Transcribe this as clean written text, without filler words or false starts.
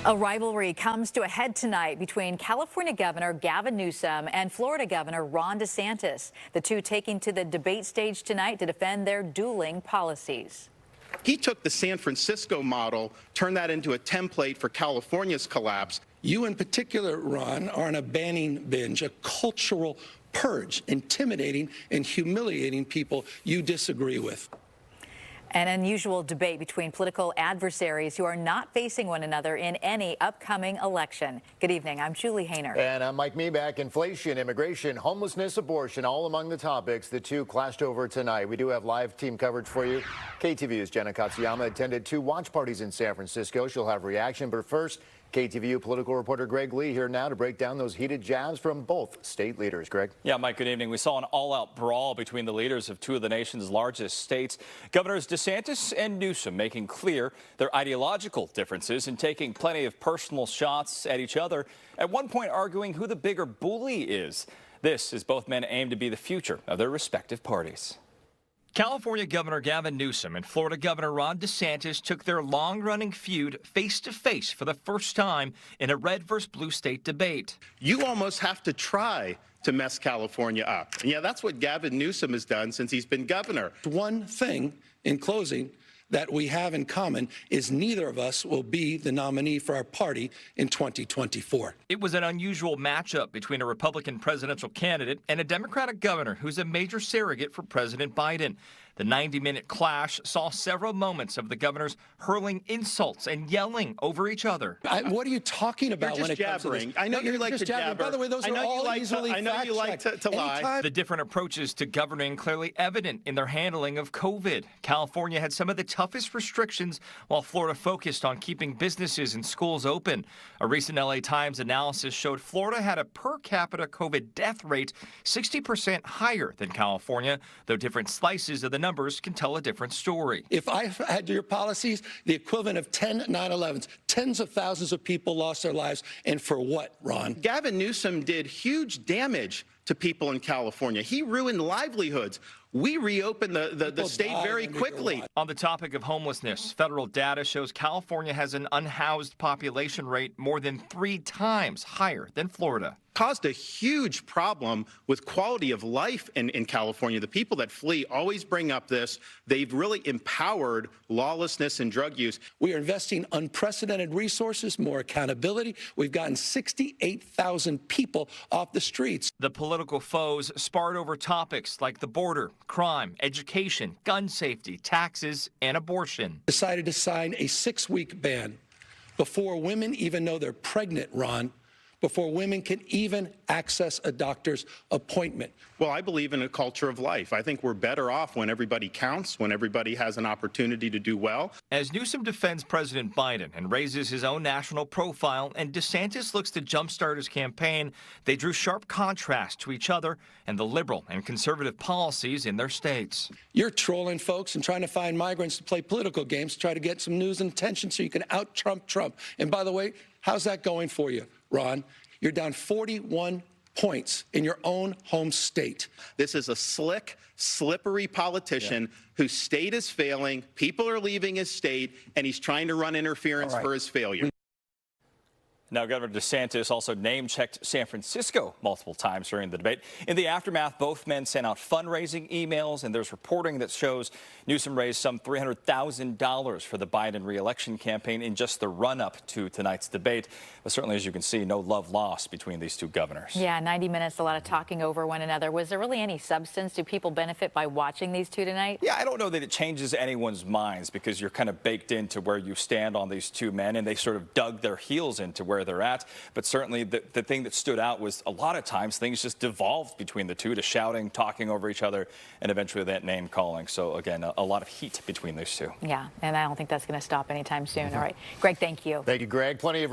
A rivalry comes to a head tonight between California Governor Gavin Newsom and Florida Governor Ron DeSantis. The two taking to the debate stage tonight to defend their dueling policies. He took the San Francisco model, turned that into a template for California's collapse. You in particular, Ron, are on a banning binge, a cultural purge, intimidating and humiliating people you disagree with. An unusual debate between political adversaries who are not facing one another in any upcoming election. Good evening. I'm Julie Hayner. And I'm Mike Meeback. Inflation, immigration, homelessness, abortion, all among the topics the two clashed over tonight. We do have live team coverage for you. KTVU's Jenna Katsuyama attended two watch parties in San Francisco. She'll have reaction. But first, KTVU political reporter Greg Lee here now to break down those heated jabs from both state leaders. Greg? Yeah, Mike, good evening. We saw an all-out brawl between the leaders of two of the nation's largest states. Governors DeSantis and Newsom making clear their ideological differences and taking plenty of personal shots at each other, at one point arguing who the bigger bully is. This as both men aim to be the future of their respective parties. California Governor Gavin Newsom and Florida Governor Ron DeSantis took their long-running feud face-to-face for the first time in a red versus blue state debate. You almost have to try to mess California up. And yeah, that's what Gavin Newsom has done since he's been governor. One thing, in closing, that we have in common is neither of us will be the nominee for our party in 2024. It was an unusual matchup between a Republican presidential candidate and a Democratic governor who's a major surrogate for President Biden. The 90-minute clash saw several moments of the governors hurling insults and yelling over each other. What are you talking about when it jabbering. comes to this? I know you like to jabber. By the way, those are all easily I know you like to lie. The different approaches to governing clearly evident in their handling of COVID. California had some of the toughest restrictions, while Florida focused on keeping businesses and schools open. A recent LA Times analysis showed Florida had a per capita COVID death rate 60% higher than California, though different slices of the numbers can tell a different story. If I had your policies, the equivalent of 10 9/11s, tens of thousands of people lost their lives. And for what, Ron? Gavin Newsom did huge damage to people in California. He ruined livelihoods. We reopened the state very quickly. On the topic of homelessness, federal data shows California has an unhoused population rate more than 3 times higher than Florida. Caused a huge problem with quality of life in California. The people that flee always bring up this. They've really empowered lawlessness and drug use. We are investing unprecedented resources, more accountability. We've gotten 68,000 people off the streets. The political foes sparred over topics like the border, crime, education, gun safety, taxes, and abortion. Decided to sign a 6-week ban before women even know they're pregnant, Ron, before women can even access a doctor's appointment. Well, I believe in a culture of life. I think we're better off when everybody counts, when everybody has an opportunity to do well. As Newsom defends President Biden and raises his own national profile, and DeSantis looks to jumpstart his campaign, they drew sharp contrast to each other and the liberal and conservative policies in their states. You're trolling folks and trying to find migrants to play political games to try to get some news and attention so you can out-Trump Trump. And by the way, how's that going for you, Ron? You're down 41 points in your own home state. This is a slick, slippery politician whose state is failing, people are leaving his state, and he's trying to run interference for his failure. Now, Governor DeSantis also name-checked San Francisco multiple times during the debate. In the aftermath, both men sent out fundraising emails, and there's reporting that shows Newsom raised some $300,000 for the Biden re-election campaign in just the run-up to tonight's debate. But certainly, as you can see, no love lost between these two governors. Yeah, 90 minutes, a lot of talking over one another. Was there really any substance? Do people benefit by watching these two tonight? Yeah, I don't know that it changes anyone's minds because you're kind of baked into where you stand on these two men, and they sort of dug their heels into where they're at. But certainly the thing that stood out was a lot of times things just devolved between the two to shouting, talking over each other, and eventually that name calling. So again, a lot of heat between those two. Yeah, and I don't think that's going to stop anytime soon. All right, Greg, thank you. Thank you, Greg. Plenty of